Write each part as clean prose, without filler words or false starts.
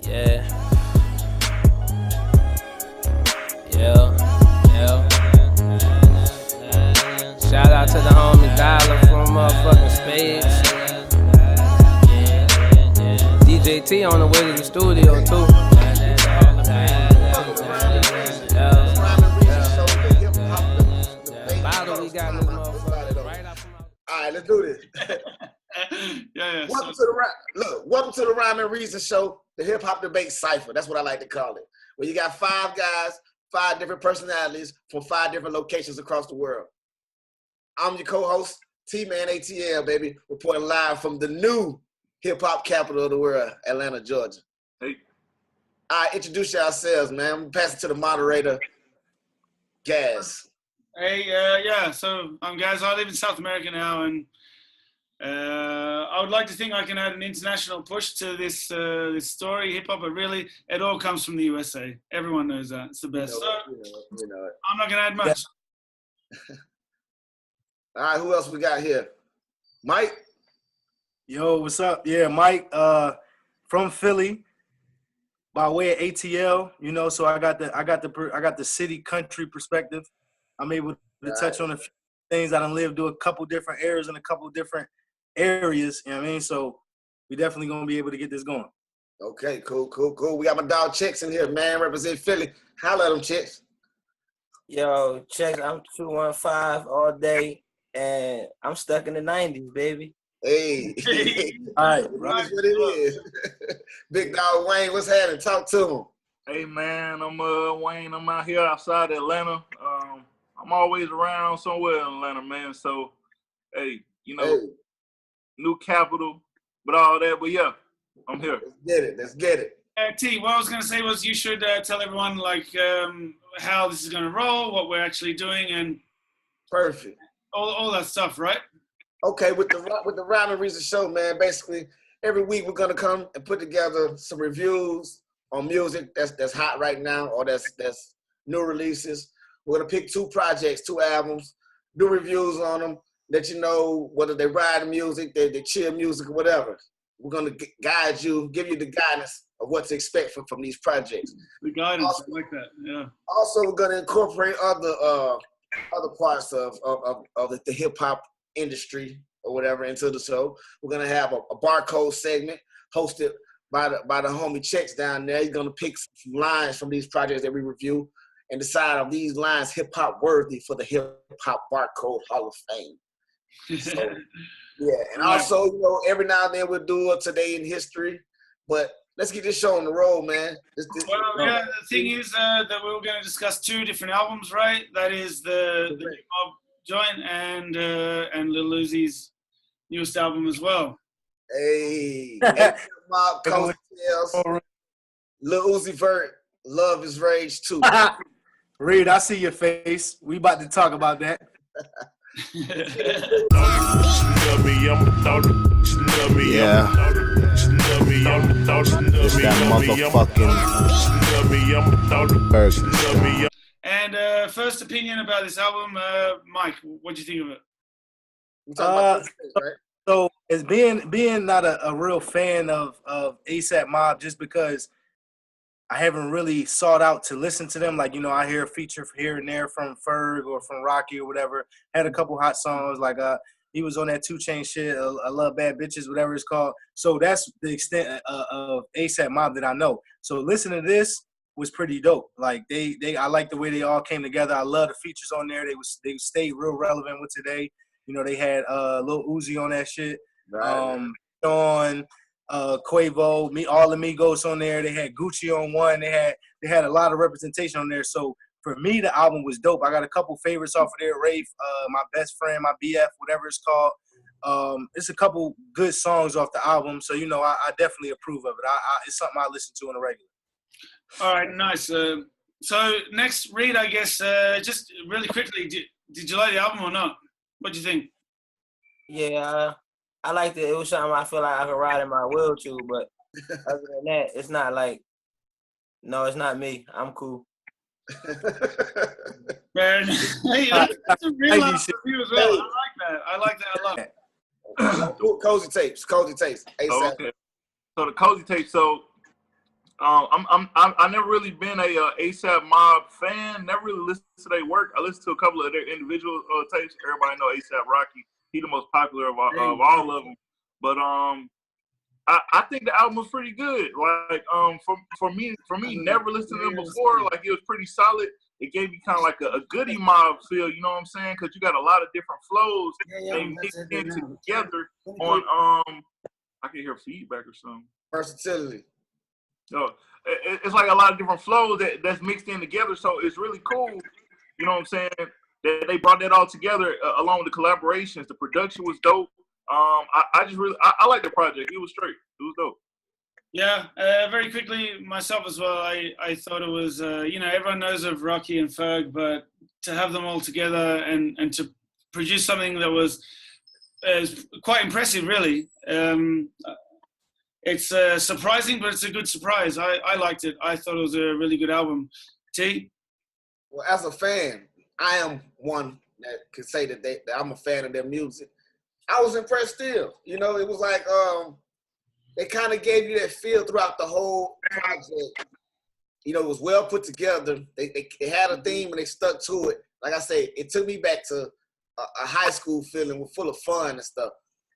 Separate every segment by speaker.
Speaker 1: Yeah. Yeah. Yeah. Shout out to the homie Dollar from motherfucking Spades. DJ T on the way to the studio too. We got this motherfucker right up.
Speaker 2: All right, let's do this.
Speaker 3: Yeah.
Speaker 2: Welcome to the Rhyme and Reason Show, the hip hop debate cipher. That's what I like to call it. Where you got 5 guys, 5 different personalities from 5 different locations across the world. I'm your co-host, T-Man ATL, baby, reporting live from the new hip hop capital of the world, Atlanta, Georgia.
Speaker 3: Hey.
Speaker 2: All right, introduce yourselves, man. I'm passing to the moderator, Gaz.
Speaker 3: Hey, so I'm Gaz. I live in South America now, and I would like to think I can add an international push to this story, hip hop, but really, it all comes from the USA. Everyone knows that. It's the best.
Speaker 2: You know it.
Speaker 3: I'm not going to add much.
Speaker 2: All right, who else we got here? Mike?
Speaker 4: Yo, what's up? Yeah, Mike, from Philly, by way of ATL, you know, so I got the city country perspective. I'm able to touch on a few things. I done lived through a couple different eras in a couple different areas, you know what I mean? So we definitely gonna be able to get this going.
Speaker 2: Okay, cool. We got my dog Chicks in here, man, represent Philly. Holla at them, Chicks.
Speaker 1: Yo, Checks, I'm 215 all day, and I'm stuck in the 90s, baby.
Speaker 2: Hey.
Speaker 4: All right,
Speaker 2: That's what it is. Big dog Wayne, what's happening? Talk to him.
Speaker 5: Hey man, I'm Wayne. I'm out here outside Atlanta. I'm always around somewhere in Atlanta, man. So, hey, you know, new capital, but all that. But yeah, I'm here.
Speaker 2: Let's get it.
Speaker 3: T, what I was going to say was you should tell everyone like how this is going to roll, what we're actually doing, and
Speaker 2: Perfect.
Speaker 3: all that stuff, right?
Speaker 2: Okay, with the Rhyme and Reason Show, man, basically every week we're gonna come and put together some reviews on music that's hot right now or that's new releases. We're gonna pick 2 projects, 2 albums, do reviews on them, let you know whether they ride the music, they chill music, or whatever. We're gonna guide you, give you the guidance of what to expect from these projects.
Speaker 3: The guidance,
Speaker 2: also,
Speaker 3: I like that. Yeah.
Speaker 2: Also, we're gonna incorporate other parts of the hip hop industry or whatever into the show. We're gonna have a barcode segment hosted by the homie Checks down there. He's gonna pick some lines from these projects that we review and decide are these lines hip hop worthy for the hip hop barcode Hall of Fame. So, yeah, and also, you know, every now and then we'll do a Today in History, but let's get this show on the road, man.
Speaker 3: The thing is that we were going to discuss 2 different albums, right? That is the hip hop joint and Lil Uzi's newest album as well.
Speaker 2: Hey, Mob, Cozy Tales, Lil Uzi Vert, Love is Rage 2.
Speaker 4: Reed, I see your face. We about to talk about that.
Speaker 6: Yeah. It's that motherfucking person.
Speaker 3: And first opinion about this album, Mike, what do you think of it?
Speaker 4: So as being not a real fan of ASAP Mob, just because I haven't really sought out to listen to them. Like, you know, I hear a feature here and there from Ferg or from Rocky or whatever. Had a couple hot songs, like he was on that 2 Chainz shit, I Love Bad Bitches, whatever it's called. So that's the extent of ASAP Mob that I know. So listening to this was pretty dope. Like I like the way they all came together. I love the features on there. They stayed real relevant with today. You know, they had Lil Uzi on that shit.
Speaker 2: Right.
Speaker 4: Sean, Quavo, all Amigos on there. They had Gucci on one. They had a lot of representation on there. So for me, the album was dope. I got a couple favorites off of there. Rafe, My Best Friend, My BF, whatever it's called. It's a couple good songs off the album. So, you know, I definitely approve of it. It's something I listen to on a regular.
Speaker 3: All right, nice. So next, Reed, I guess, just really quickly, did you like the album or not? What do you think?
Speaker 1: Yeah, I liked it. It was something I feel like I could ride in my wheel to, but other than that, it's not like, no, it's not me. I'm cool.
Speaker 3: Man, hey, that's a real review as well. I like that a lot.
Speaker 2: Cozy Tapes.
Speaker 5: Oh, okay. So the Cozy Tapes, so I never really been a ASAP Mob fan. Never really listened to their work. I listened to a couple of their individual tapes. Everybody know ASAP Rocky. He the most popular of all of them. But I think the album was pretty good. Like for me, never listened to them before. Like it was pretty solid. It gave me kind of like a Goody Mob feel. You know what I'm saying? Because you got a lot of different flows. They mixed in together on I can hear feedback or something.
Speaker 2: Versatility.
Speaker 5: So it's like a lot of different flows that's mixed in together. So it's really cool. You know what I'm saying? That they brought that all together along with the collaborations. The production was dope. I just really I like the project. It was straight. It was dope.
Speaker 3: Yeah, very quickly, myself as well. I thought it was, everyone knows of Rocky and Ferg, but to have them all together and to produce something that was quite impressive, really. It's surprising, but it's a good surprise. I liked it. I thought it was a really good album. T?
Speaker 2: Well, as a fan, I am one that could say that I'm a fan of their music. I was impressed still. You know, it was like they kind of gave you that feel throughout the whole project. You know, it was well put together. They had a theme and they stuck to it. Like I say, it took me back to a high school feeling, full of fun and stuff.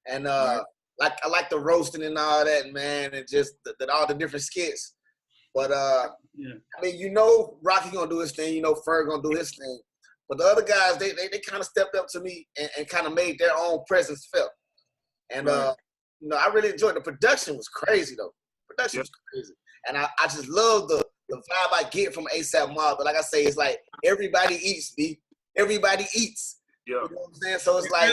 Speaker 2: And like I like the roasting and all that, man, and just all the different skits. But I mean, you know, Rocky gonna do his thing. You know, Ferg gonna do his thing. But the other guys, they kind of stepped up to me and kind of made their own presence felt. And you know, I really enjoyed it. The production was crazy though. Production was crazy, and I just love the vibe I get from ASAP Mob. But like I say, it's like everybody eats, B. Everybody eats.
Speaker 5: Yeah.
Speaker 2: You know what I'm saying? So it's like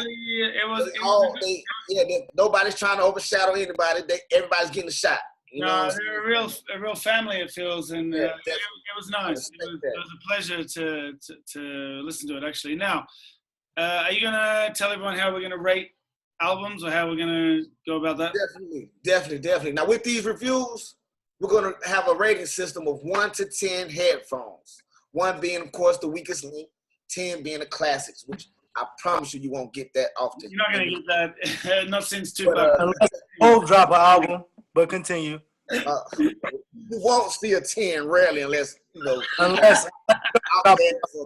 Speaker 2: nobody's trying to overshadow anybody. Everybody's getting a shot. You know
Speaker 3: they're a real family. It feels, and it was nice. It was a pleasure to listen to it. Actually, now, are you gonna tell everyone how we're gonna rate albums or how we're gonna go about that?
Speaker 2: Definitely. Now with these reviews, we're gonna have a rating system of 1 to 10 headphones. 1 being, of course, the weakest link. 10 being the classics, which I promise you won't get that often.
Speaker 3: You're not gonna get that, not since Tupac.
Speaker 4: Unless Hov drop an album, but continue.
Speaker 2: You won't see a 10 rarely unless, you know,
Speaker 4: unless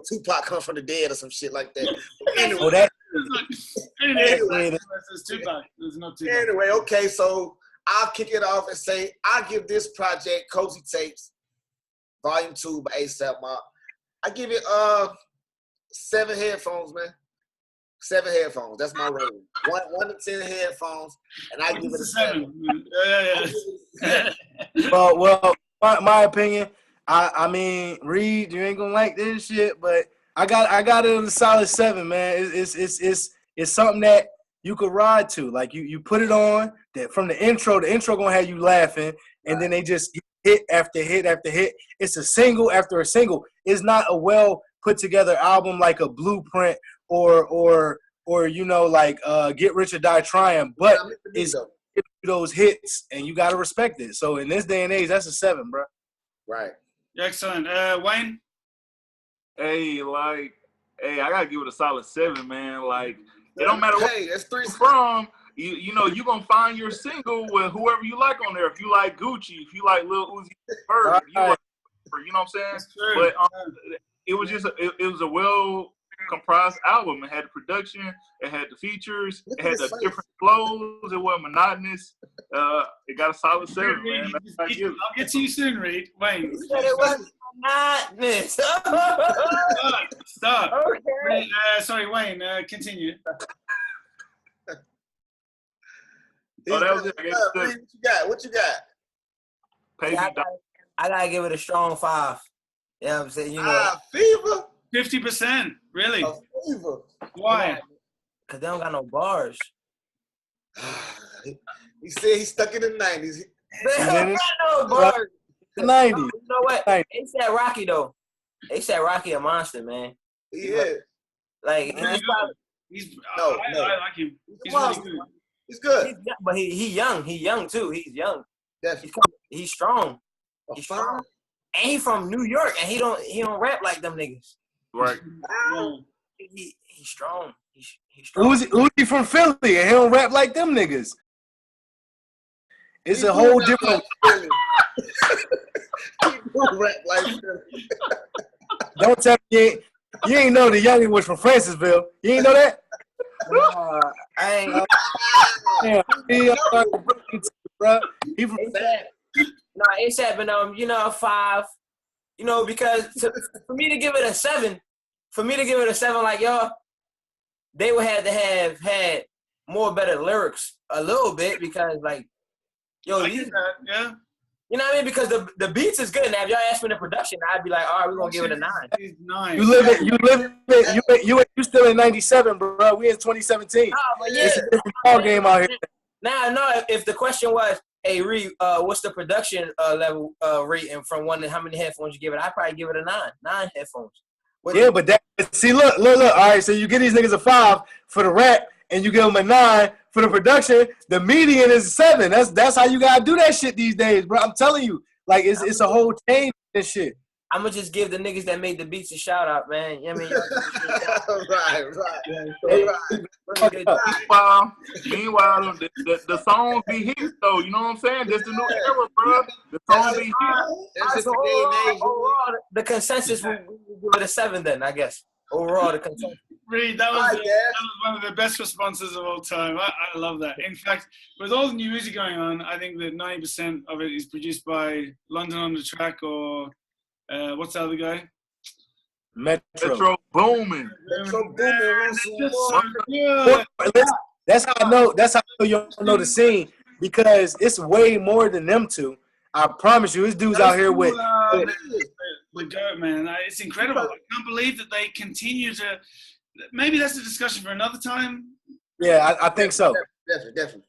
Speaker 2: Tupac comes from the dead or some shit like that. Anyway, okay, so I'll kick it off and say I give this project Cozy Tapes, Volume 2 by ASAP Mob. I give it 7 headphones, man. 7 headphones. That's my rating. 1 to 10 headphones, and I give it a 7.
Speaker 4: Well, my opinion. I mean, Reed, you ain't gonna like this shit, but I got it in a solid 7, man. It's something that you could ride to. Like you put it on. That from the intro gonna have you laughing, and then they just hit after hit after hit. It's a single after a single. It's not a well put together album like a Blueprint or you know, like Get Rich or Die Trying, but it's those hits and you gotta respect it. So in this day and age, that's a 7, bro.
Speaker 2: Right.
Speaker 3: Excellent. Wayne?
Speaker 5: Hey, I gotta give it a solid 7, man. Like it don't matter where
Speaker 2: that's 3
Speaker 5: you're from. You know, you're gonna find your single with whoever you like on there. If you like Gucci, if you like Lil Uzi Vert, you know what I'm saying? But it was just it was a well comprised album. It had the production, it had the features, it had the different flows. It wasn't monotonous. It got a solid 7, man.
Speaker 3: I'll get to you soon, Reed. Wayne.
Speaker 1: It wasn't monotonous.
Speaker 3: Stop.
Speaker 1: Okay.
Speaker 3: Sorry, Wayne. Continue.
Speaker 5: Oh, that was it.
Speaker 2: What you got?
Speaker 1: I gotta give it a strong 5. You know what I'm saying? You know,
Speaker 2: Fever.
Speaker 3: 50%, really?
Speaker 2: Fever.
Speaker 3: Why?
Speaker 1: Cause they don't got no bars.
Speaker 2: He said he's stuck in the 90s.
Speaker 1: They don't got no bars.
Speaker 4: The 90s.
Speaker 1: You know what? ASAP Rocky though. ASAP Rocky a monster, man.
Speaker 2: Yeah.
Speaker 1: Like
Speaker 3: I like him. He's really good.
Speaker 2: He's good.
Speaker 1: But he young. He young too. He's young.
Speaker 2: Definitely.
Speaker 1: He's strong. He's strong. And he from New York, and he don't rap like them niggas.
Speaker 5: Right.
Speaker 1: He's strong. He's strong.
Speaker 4: Who's he from Philly, and he don't rap like them niggas? It's a whole different.
Speaker 2: Rap like
Speaker 4: Don't tell me you ain't know the youngin was from Francisville. You ain't know that?
Speaker 1: I ain't.
Speaker 4: Damn, bro. He from
Speaker 1: ASAP, and you know, 5. You know, because for me to give it a 7, like y'all, they would have to have had more better lyrics a little bit because like, yo,
Speaker 3: I get that, yeah.
Speaker 1: You know what I mean? Because the beats is good. Now, if y'all ask me the production, I'd be like, all right, we're gonna give it a 9.
Speaker 4: You still in 97, bro. We in 2017.
Speaker 1: Oh, but yeah.
Speaker 4: It's a different ball game out here.
Speaker 1: Now, no, if the question was, hey, Reed, what's the production level rating from 1 to how many headphones you give it? I'd probably give it a 9. 9 headphones. But
Speaker 4: See, look. All right, so you give these niggas a 5 for the rap, and you give them a 9 for the production. The median is 7. That's how you gotta do that shit these days, bro. I'm telling you, like it's a whole change in this shit.
Speaker 1: I'm gonna just give the niggas that made the beats a shout out, man. You know what I mean?
Speaker 2: Right.
Speaker 5: Meanwhile, the songs be hits though. You know what I'm saying? That's the new era, bro. The songs be hits.
Speaker 1: Overall, the consensus will give it a 7 then, I guess. Overall, the consensus.
Speaker 3: Reed, that was one of the best responses of all time. I love that. In fact, with all the new music going on, I think that 90% of it is produced by London on the Track or what's the other guy?
Speaker 4: Metro
Speaker 2: Booming.
Speaker 4: Booming.
Speaker 3: Yeah.
Speaker 4: That's how I know. That's how I know you don't know the scene because it's way more than them two. I promise you, this dude's out here with.
Speaker 3: The GOAT, man. It's incredible. I can't believe that they continue to. Maybe that's a discussion for another time.
Speaker 4: Yeah, I think so.
Speaker 2: Definitely.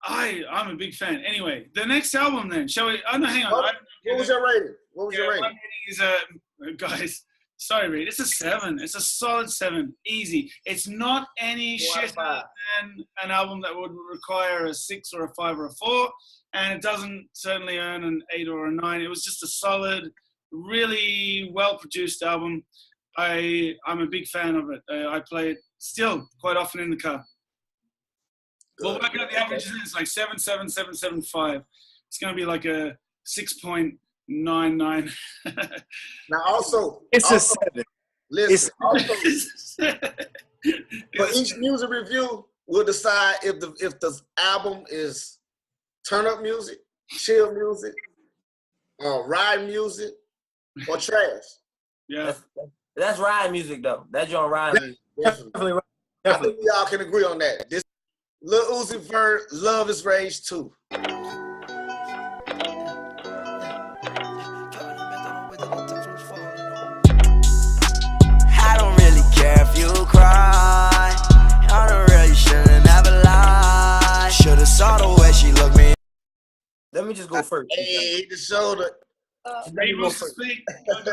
Speaker 3: I'm a big fan. Anyway, the next album then. Shall we? Oh, no, hang on.
Speaker 2: What was your rating? What was your rating?
Speaker 3: My rating is guys. Sorry, Reed. It's a 7. It's a solid 7. Easy. It's not any shit than an album that would require a 6 or a 5 or a 4, and it doesn't certainly earn an 8 or a 9. It was just a solid, really well-produced album. I'm a big fan of it. I play it still quite often in the car. Well, working out the averages, it's like 7, 7, 7, 7, 5. It's going to be like a 6.99.
Speaker 2: Now, also,
Speaker 4: a 7.
Speaker 2: Listen, for each music review, we'll decide if the album is turn up music, chill music, ride music, or trash.
Speaker 3: Yeah.
Speaker 1: That's ride music though. That's your ride music.
Speaker 4: Definitely.
Speaker 2: I think we all can agree on that. This Lil Uzi Vert, Love Is Rage 2.
Speaker 7: I don't really care if you cry. I don't really shouldn't have lied. Should've saw the way she looked me.
Speaker 1: Let me just go first.
Speaker 2: Hey, the shoulder.
Speaker 3: Reed wants to speak.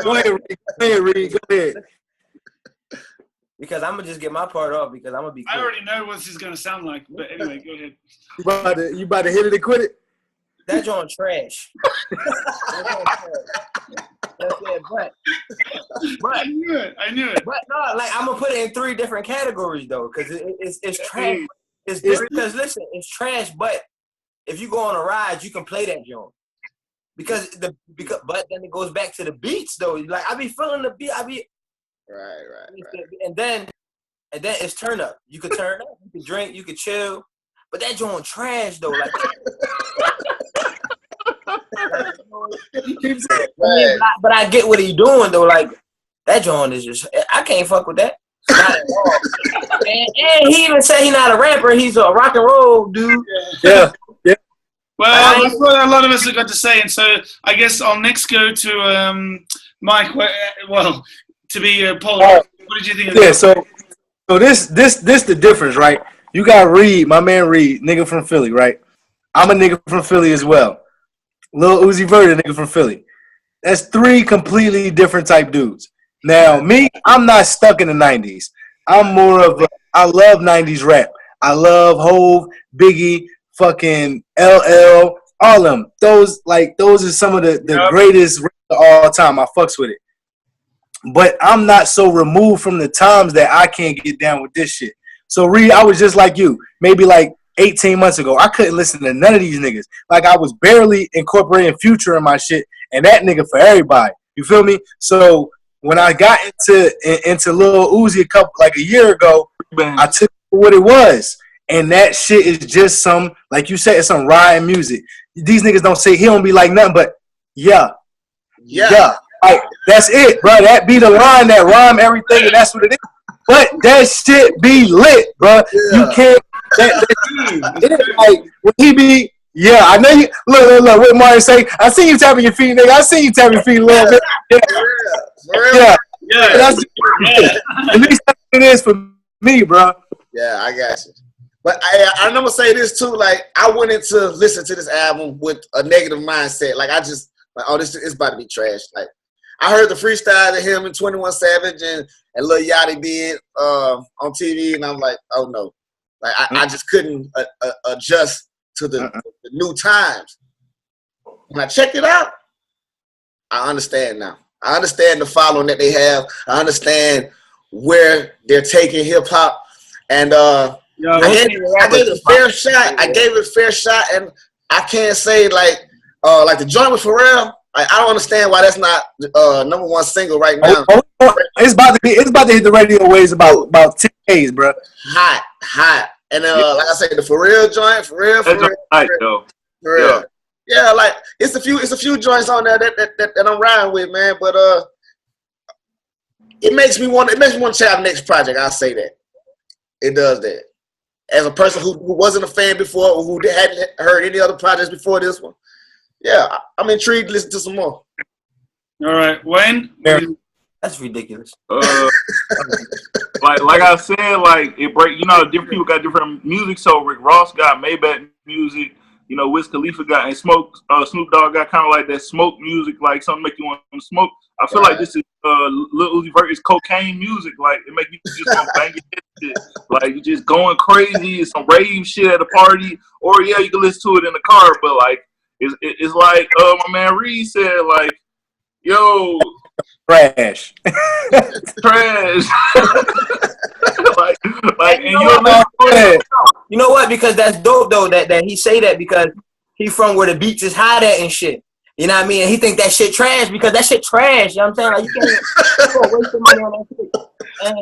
Speaker 4: Go ahead, Reed. Go ahead.
Speaker 1: Because I'm gonna just get my part off because I'm gonna be.
Speaker 3: I already know what this is gonna sound like, but anyway, go ahead.
Speaker 4: You about to hit it and quit it?
Speaker 1: That joint trash. That's it, but
Speaker 3: I knew it.
Speaker 1: But no, like I'm gonna put it in 3 different categories though, because it's trash. It's because listen, it's trash. But if you go on a ride, you can play that joint. But then it goes back to the beats though. Like I be feeling the beat.
Speaker 2: Right.
Speaker 1: And then it's turn up. You could turn up. You could drink. You could chill. But that joint trash though. Like. But I get what he doing though. Like that joint is just. I can't fuck with that. Not at all. and he even said he's not a rapper. He's a rock and roll dude.
Speaker 4: Yeah.
Speaker 3: Well, that's what a lot of us have got to say, and so I guess I'll next go to Mike. Well, to be Paul. What did you think of that?
Speaker 4: So this the difference, right? You got Reed, my man Reed, nigga from Philly, right? I'm a nigga from Philly as well. Lil Uzi Vert, a nigga from Philly. That's 3 completely different type dudes. Now, me, I'm not stuck in the 90s. I'm more of I love 90s rap. I love Hove, Biggie, fucking LL, all of them. Those are some of the greatest rap of all time. I fucks with it. But I'm not so removed from the times that I can't get down with this shit. So, Reed, I was just like you. Maybe like 18 months ago, I couldn't listen to none of these niggas. Like, I was barely incorporating Future in my shit. and that nigga for everybody. You feel me? So when I got into Lil Uzi a year ago, I took it for what it was. And that shit is just some, like you said, it's some riding music. These niggas don't say, he don't be like nothing but, yeah. Like, that's it, bro. That be the line that rhyme everything, and that's what it is. But that shit be lit, bro. Yeah. You can't, like, when he be, yeah, I know you, look, what Mario say, I see you tapping your feet, nigga. I see you tapping your feet a little bit. Yeah. That's at least that's what it is for me, bro.
Speaker 2: Yeah, I got you. But I'm gonna say this too. Like, I went into listen to this album with a negative mindset. Like, I just like, oh, this is about to be trash. Like, I heard the freestyle that him and 21 Savage and Lil Yachty did on TV, and I'm like, oh no. Like, I just couldn't adjust to the new times. When I checked it out, I understand now. I understand the following that they have. I understand where they're taking hip hop, and I gave it a fair shot. I gave it a fair shot, and I can't say like the joint with Pharrell. Like, I don't understand why that's not number one single right now.
Speaker 4: It's about to hit the radio waves about 10 days, bro.
Speaker 2: Hot, and like I said, the Pharrell joint, Pharrell. Yeah, like it's a few joints on there that I'm riding with, man. But it makes me want to check out the next project. I'll say that. It does that. As a person who wasn't a fan before, or who hadn't heard any other projects before this one, yeah, I'm intrigued to listen to some more.
Speaker 3: All right, Wayne.
Speaker 1: That's ridiculous.
Speaker 5: Like I said, like it break. You know, different people got different music. So Rick Ross got Maybach music. You know, Wiz Khalifa got and Snoop Dogg got kind of like that smoke music, like something make you want to smoke. I feel like this is Lil Uzi Vert is cocaine music. Like, it make you just want to bang your head. Like, you just going crazy. It's some rave shit at a party, or yeah, you can listen to it in the car. But like, it's like my man Reed said, like, yo,
Speaker 4: trash.
Speaker 5: like, and
Speaker 1: you know what? Because that's dope though that he say that, because he from where the beach is hot at and shit. You know what I mean? And he think that shit trash because that shit trash. You know what I'm saying? Like, you can't waste your money on that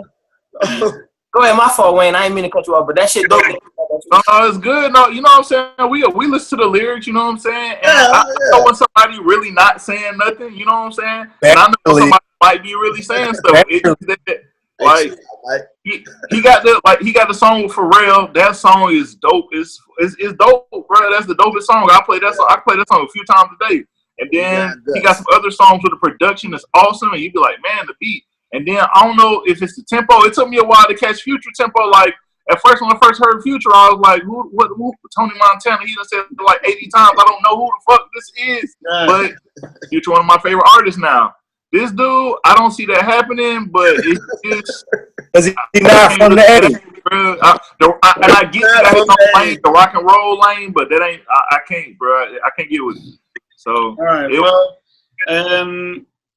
Speaker 1: shit. Go ahead, my fault, Wayne. I ain't mean to cut you off, but that shit dope.
Speaker 5: It's good. No, you know what I'm saying? We listen to the lyrics, you know what I'm saying? And I know when somebody really not saying nothing, you know what I'm saying? And I know somebody might be really saying stuff. Like, he got the song with Pharrell. That song is dope. It's dope, bro. That's the dopest song. I play that song a few times a day. And then he got some other songs with the production that's awesome, and you be like, man, the beat. And then I don't know if it's the tempo. It took me a while to catch Future tempo. Like, at first, when I first heard Future, I was like, who Tony Montana? He done said it like 80 times. I don't know who the fuck this is. But Future, one of my favorite artists now. This dude, I don't see that happening, but it's just...
Speaker 4: Because he's not from the Eddie.
Speaker 5: And I get that his own lane, the rock and roll lane, but that ain't... I can't, bro. I can't get with it. So...
Speaker 3: All right,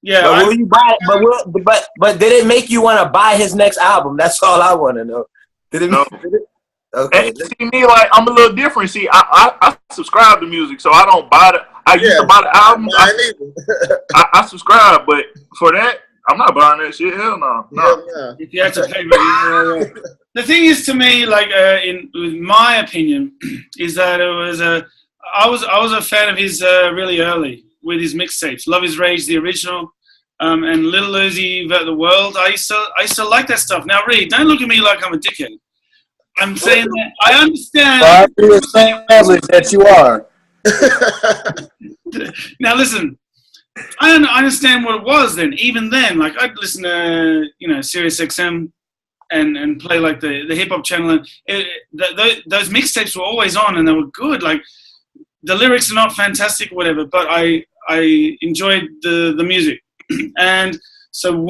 Speaker 3: yeah.
Speaker 1: But will you buy it? But did it make you want to buy his next album? That's all I want to know. Did it?
Speaker 5: No.
Speaker 1: Okay.
Speaker 5: And see me, like, I'm a little different. See, I subscribe to music, so I don't buy the. I used to buy the albums. I subscribe, but for that, I'm not buying that shit. Hell no. No.
Speaker 3: If you had to pay, the thing is, to me, like, in my opinion, is that it was I was a fan of his really early with his mixtapes, Love Is Rage, the original, and Lil Uzi Vert the World. I used to like that stuff. Now, Reed, don't look at me like I'm a dickhead. I'm saying that I understand.
Speaker 4: That you are.
Speaker 3: Now listen, I understand what it was then. Even then, like, I'd listen to Sirius XM and play like the hip hop channel, and those mixtapes were always on and they were good. Like, the lyrics are not fantastic or whatever, but I enjoyed the music, and so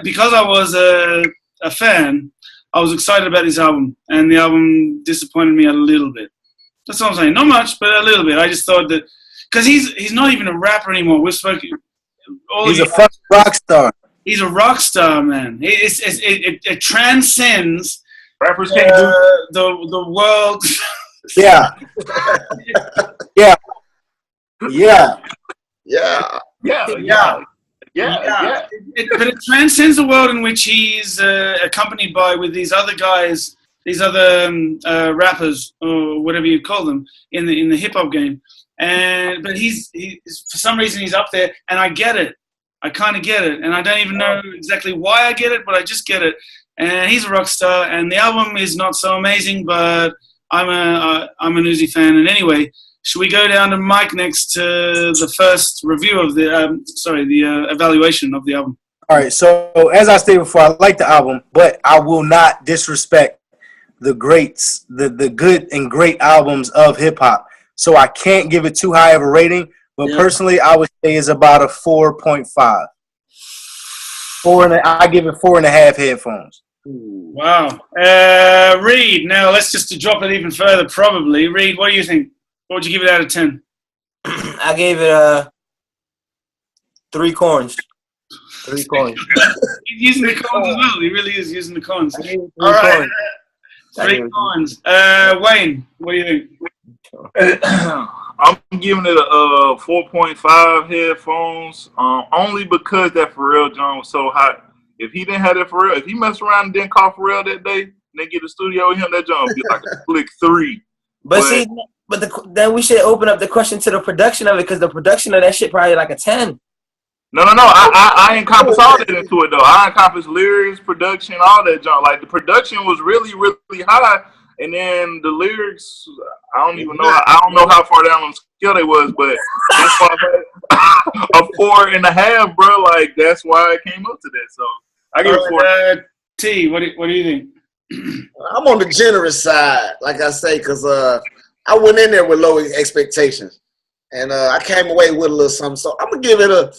Speaker 3: because I was a fan, I was excited about this album, and the album disappointed me a little bit. That's all I'm saying. Not much, but a little bit. I just thought that because he's not even a rapper anymore. We've spoken.
Speaker 4: He's a fucking rock star.
Speaker 3: He's a rock star, man. It transcends
Speaker 5: rappers can't do
Speaker 3: the world.
Speaker 4: Yeah. Yeah. Yeah.
Speaker 2: Yeah.
Speaker 3: Yeah. But it transcends the world in which he's accompanied by with these other guys, these other rappers or whatever you call them in the hip hop game. But he's for some reason he's up there, and I get it. I kind of get it, and I don't even know exactly why I get it, but I just get it. And he's a rock star, and the album is not so amazing, but I'm an Uzi fan. And anyway, should we go down to Mike next to the first review of the evaluation of the album?
Speaker 4: All right. So as I stated before, I like the album, but I will not disrespect the greats, the good and great albums of hip hop. So I can't give it too high of a rating. But personally, I would say it's about a 4.5. I give it 4.5 headphones.
Speaker 3: Wow. Reed, now let's just drop it even further, probably. Reed, what do you think? What would you give it out of 10?
Speaker 1: I gave it 3 corns. 3 corns.
Speaker 3: He's using the corns as well. He really is using the corns.
Speaker 1: All
Speaker 3: right. 3 corns. Wayne, what do you think?
Speaker 5: I'm giving it a 4.5 headphones, only because that Pharrell John was so hot. If he didn't have that Pharrell, if he messed around and didn't call Pharrell that day, and they get the studio with him, that John would be like a flick 3.
Speaker 1: Then we should open up the question to the production of it, because the production of that shit probably like a 10.
Speaker 5: No. I encompass all that into it though. I encompass lyrics, production, all that junk. Like the production was really, really high. And then the lyrics, I don't know how far down on the scale they was, but that's why a 4.5, bro. Like that's why I came up to that. So I give it 4.
Speaker 3: T, what do you think?
Speaker 2: I'm on the generous side, like I say, because I went in there with low expectations, and I came away with a little something. So I'm gonna give it a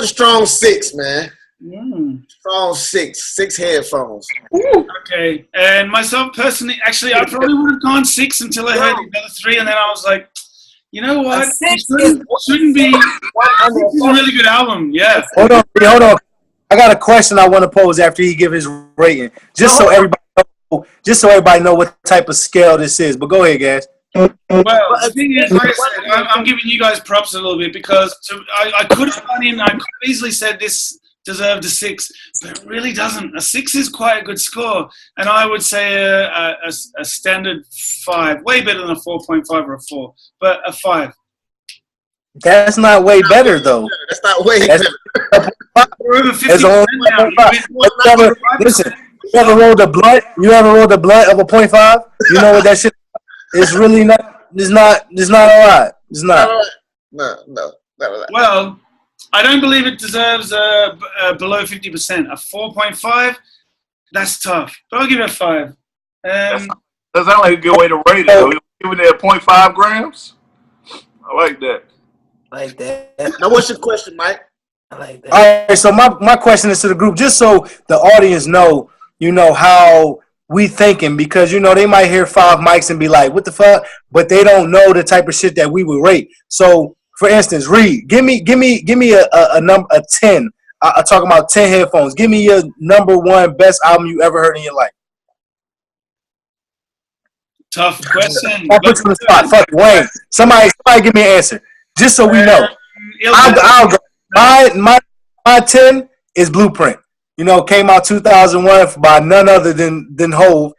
Speaker 2: strong 6, man. Strong 6 headphones.
Speaker 3: Okay, and myself personally, actually, I probably would have gone 6 until I heard the other 3, and then I was like, you know what? It shouldn't be. This is a really good album. Yeah.
Speaker 4: Hold on. I got a question I want to pose after he give his rating, just so everybody know what type of scale this is. But go ahead, guys.
Speaker 3: Well, the thing is, like I said, I'm giving you guys props a little bit because I could have gone in. I could have easily said this deserved a 6, but it really doesn't. A 6 is quite a good score, and I would say a standard 5, way better than a 4.5 or a 4, but a 5.
Speaker 4: That's not way better though.
Speaker 2: That's not way better.
Speaker 3: We're over 50% now.
Speaker 4: Listen, you ever rolled the blunt? Of a 0.5? You know what that shit? It's really not. It's not a lot. It's not.
Speaker 2: No, not a lot.
Speaker 3: Well, I don't believe it deserves below 50%. A 4.5, that's tough. But I'll give it a 5.
Speaker 5: That sounds like a good way to rate it. We're giving it 0.5 grams. I like that.
Speaker 1: Like that.
Speaker 2: Now, what's your question, Mike?
Speaker 1: I like that.
Speaker 4: All right, so my question is to the group, just so the audience know, how we thinking, because they might hear 5 mics and be like, "What the fuck?" But they don't know the type of shit that we would rate. So, for instance, Reed, give me a number, a 10. I'm talking about 10 headphones. Give me your number 1 best album you ever heard in your life.
Speaker 3: Tough question.
Speaker 4: I put you on the spot. Fuck Wayne. Somebody give me an answer, just so we know. I'll go. My 10 is Blueprint. Came out 2001 by none other than Hove.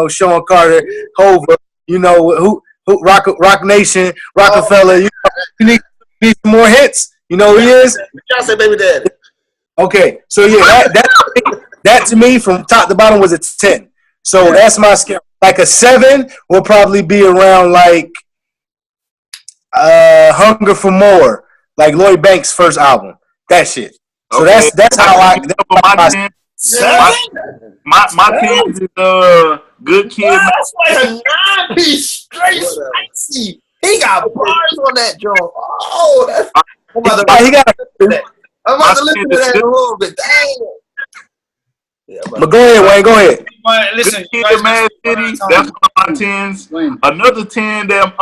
Speaker 4: Sean Carter, Hove. Who Rock Nation, Rockefeller. You need some more hits. You know who he is?
Speaker 2: Y'all say Baby Daddy.
Speaker 4: Okay, so yeah, that to me from top to bottom was a 10. So that's my scale. Like a 7 will probably be around like Hunger for More, like Lloyd Banks' first album. That shit. So
Speaker 5: okay.
Speaker 4: that's how I.
Speaker 5: My 10 is Good Kid.
Speaker 2: That's like a 9-piece straight spicy. He got bars on that joint. Oh, that's. I'm about to listen to that in a little bit. Dang.
Speaker 4: Yeah, but go ahead, Wayne. Go ahead.
Speaker 3: Listen,
Speaker 5: Good Kid, Mad City. That's one of my 10s. Another 10 that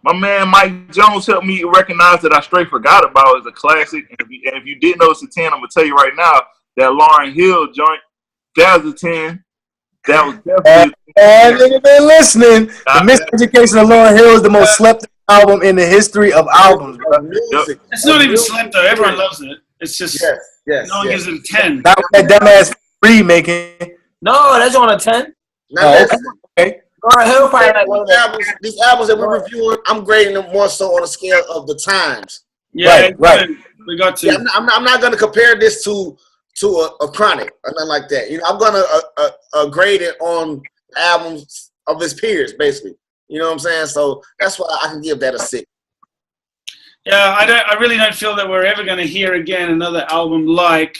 Speaker 5: my man Mike Jones helped me recognize that I straight forgot about is a classic. And if you didn't know it's a 10, I'm gonna tell you right now that Lauryn Hill joint, that was a 10. That was definitely.
Speaker 4: Nigga been listening. The Miseducation of Lauryn Hill is the most slept album in the history of albums, bro.
Speaker 2: Music.
Speaker 3: It's not even slept though. Everyone loves it. It's just
Speaker 2: Yes.
Speaker 3: no one gives it a 10.
Speaker 4: Not with that dumbass remaking.
Speaker 1: No, that's on a 10.
Speaker 2: Now listen,
Speaker 4: Okay.
Speaker 1: Or he'll probably like one of the
Speaker 2: these albums that we're reviewing, I'm grading them more so on a scale of the times.
Speaker 3: Yeah,
Speaker 4: Right.
Speaker 3: We got to.
Speaker 2: Yeah, I'm not going to compare this to a Chronic or nothing like that. You know, I'm going to grade it on albums of his peers, basically. You know what I'm saying? So that's why I can give that a 6.
Speaker 3: Yeah, I really don't feel that we're ever going to hear again another album like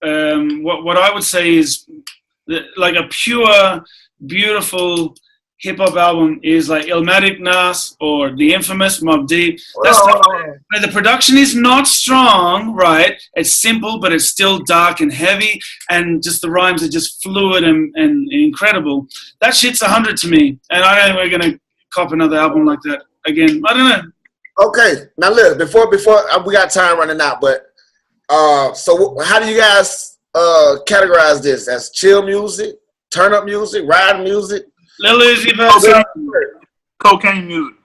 Speaker 3: what I would say is like a pure, beautiful hip hop album is like Illmatic Nas or the infamous Mobb Deep. That's where the production is not strong, right? It's simple, but it's still dark and heavy, and just the rhymes are just fluid and incredible. That shit's 100 to me, and I don't think we're gonna cop another album like that again. I don't know.
Speaker 2: Okay, now look, before we got time running out, but so how do you guys categorize this? As chill music, turn up music, ride music?
Speaker 3: Lil Uzi Vert.
Speaker 5: Cocaine music.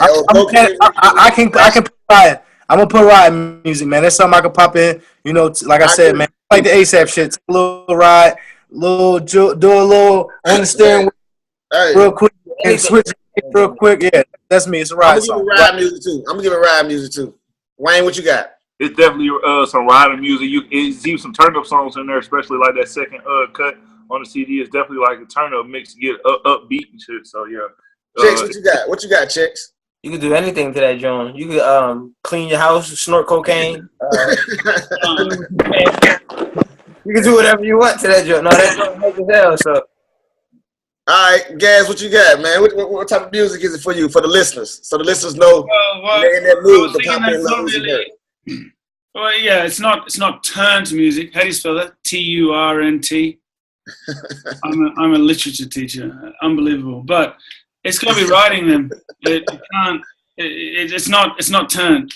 Speaker 4: I can put ride. I'm gonna put ride music, man. That's something I can pop in. You know, like I said, man, like the ASAP shit. A little ride, do a little on the steering wheel real quick and switch it real quick. Yeah, that's me. It's a ride song.
Speaker 2: I'm gonna give it ride music too. Wayne, what you got?
Speaker 5: It's definitely some riding music. It's even some turn up songs in there, especially like that second cut on the CD. It's definitely like a turn up mix to get upbeat and shit. So yeah.
Speaker 2: Chicks, what you got? What you got, Chicks?
Speaker 1: You could do anything to that, John. You could clean your house, snort cocaine. You can do whatever you want to that joint. No, that joint make as hell. So.
Speaker 2: All right, Gaz, what you got, man? What type of music is it for you, for the listeners, so the listeners know they're in that mood to pop in Lil Uzi Vert?
Speaker 3: Well, yeah, it's not turned music. How do you spell that? TURNT. I'm a literature teacher. Unbelievable, but it's got to be writing them. It's not turned,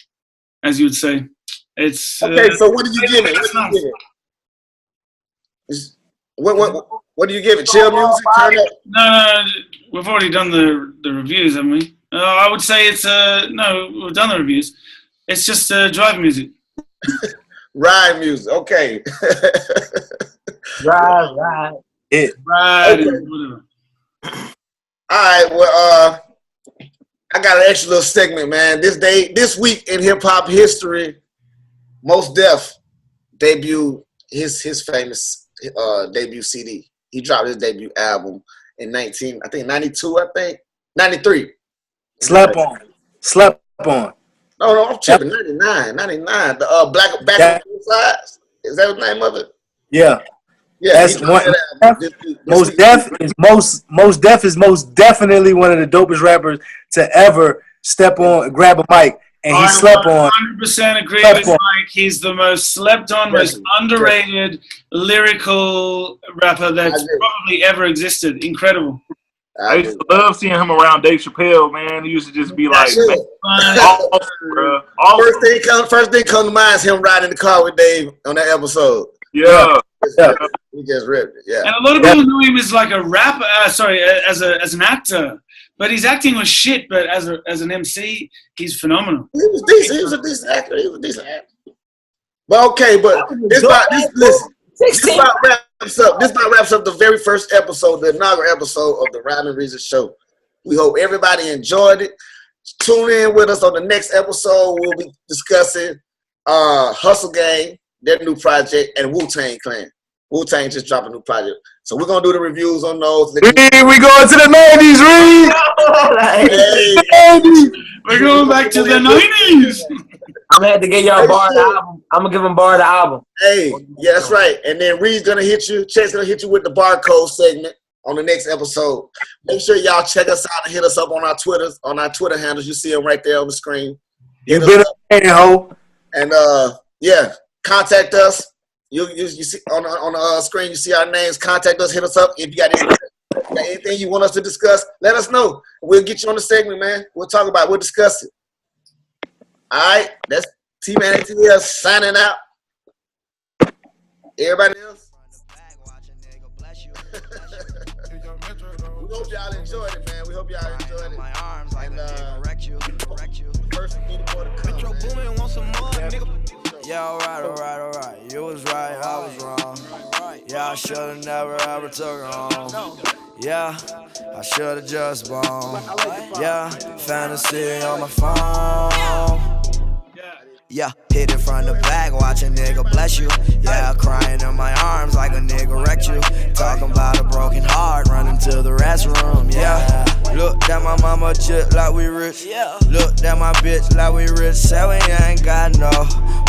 Speaker 3: as you would say. It's
Speaker 2: okay. So what do you give it? What do you give it? Chill music, turn up?
Speaker 3: No, we've already done the reviews, haven't we? I would say it's no, we've done the reviews. It's just drive music.
Speaker 2: Ride music, okay.
Speaker 1: Ride.
Speaker 3: Okay. Whatever.
Speaker 2: All right, well, I got an extra little segment, man. This week in hip hop history, Mos Def debuted his famous debut CD. He dropped his debut album in 92, 93.
Speaker 4: Slept on.
Speaker 2: No, I'm tripping. 99. The Black Back on Both Sides. Is that the name of it?
Speaker 4: Yeah. That's one. Mos Def is most definitely one of the dopest rappers to ever step on, grab a mic, and he slept on.
Speaker 3: 100% agree with Mike. He's the most slept on, most underrated lyrical rapper that's probably ever existed. Incredible.
Speaker 5: I used to love seeing him around Dave Chappelle, man. He used to just be like, awesome, bro. Awesome.
Speaker 2: First thing come to mind is him riding the car with Dave on that episode.
Speaker 5: Yeah.
Speaker 2: He just ripped it. Yeah.
Speaker 3: And a lot of people knew him as like a rapper. As an actor, but his acting was shit. But as an MC, he's phenomenal.
Speaker 2: He was decent. He was a decent actor. But okay, but this about wraps up the very first episode, the inaugural episode of the Rhyme and Reason Show. We hope everybody enjoyed it. Tune in with us on the next episode. We'll be discussing Hustle Gang, their new project, and Wu-Tang Clan. Wu-Tang just dropped a new project. So we're going to do the reviews on those.
Speaker 4: We going to the 90s, Reed!
Speaker 3: We're going back to the 90s.
Speaker 1: I'm going to have to get y'all Bar the album. I'm going to give him Bar the album.
Speaker 2: Hey, yeah, that's right. And then Reed's going to hit you. Chet's going to hit you with the barcode segment on the next episode. Make sure y'all check us out and hit us up on our Twitter handles. You see them right there on the screen.
Speaker 4: You been a ho.
Speaker 2: And contact us. You see on the screen. You see our names. Contact us. Hit us up if you got anything you want us to discuss. Let us know. We'll get you on the segment, man. We'll talk about it. We'll discuss it. All right, that's T-Man ATL signing out. Everybody else. We hope y'all enjoyed it, man. We hope y'all enjoyed it.
Speaker 7: My arms like
Speaker 2: And,
Speaker 7: a nigga wrecked you.
Speaker 2: First, we need more to come,
Speaker 7: Metro
Speaker 2: man.
Speaker 7: Boomin want some more, nigga.
Speaker 2: So,
Speaker 7: Yeah, alright. You was right, I was wrong. Yeah, I should've never ever took her home. Yeah, I should've just blown. Yeah, fantasy on my phone. Yeah, hit it from the back, watch a nigga bless you. Yeah, crying in my arms like a nigga wrecked you. Talking about a broken heart, running to the restroom. Yeah, look at my mama just like we rich. Look at my bitch like we rich. Say we ain't got no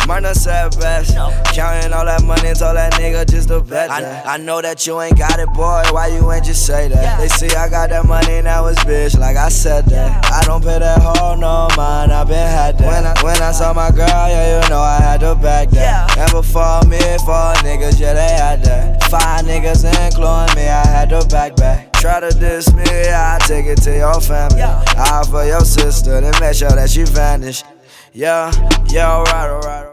Speaker 7: money, said best. Counting all that money, told that nigga just to bet that. I know that you ain't got it, boy. Why you ain't just say that? They see I got that money, now it's bitch, like I said that. I don't pay that hoe no mind, I been had that. When I saw my girl, yeah, you know I had to back that. And before me, 4 niggas, yeah, they had that. 5 niggas including me, I had to back. Try to diss me, I take it to your family. I for your sister, then make sure that she vanished. Yeah, alright.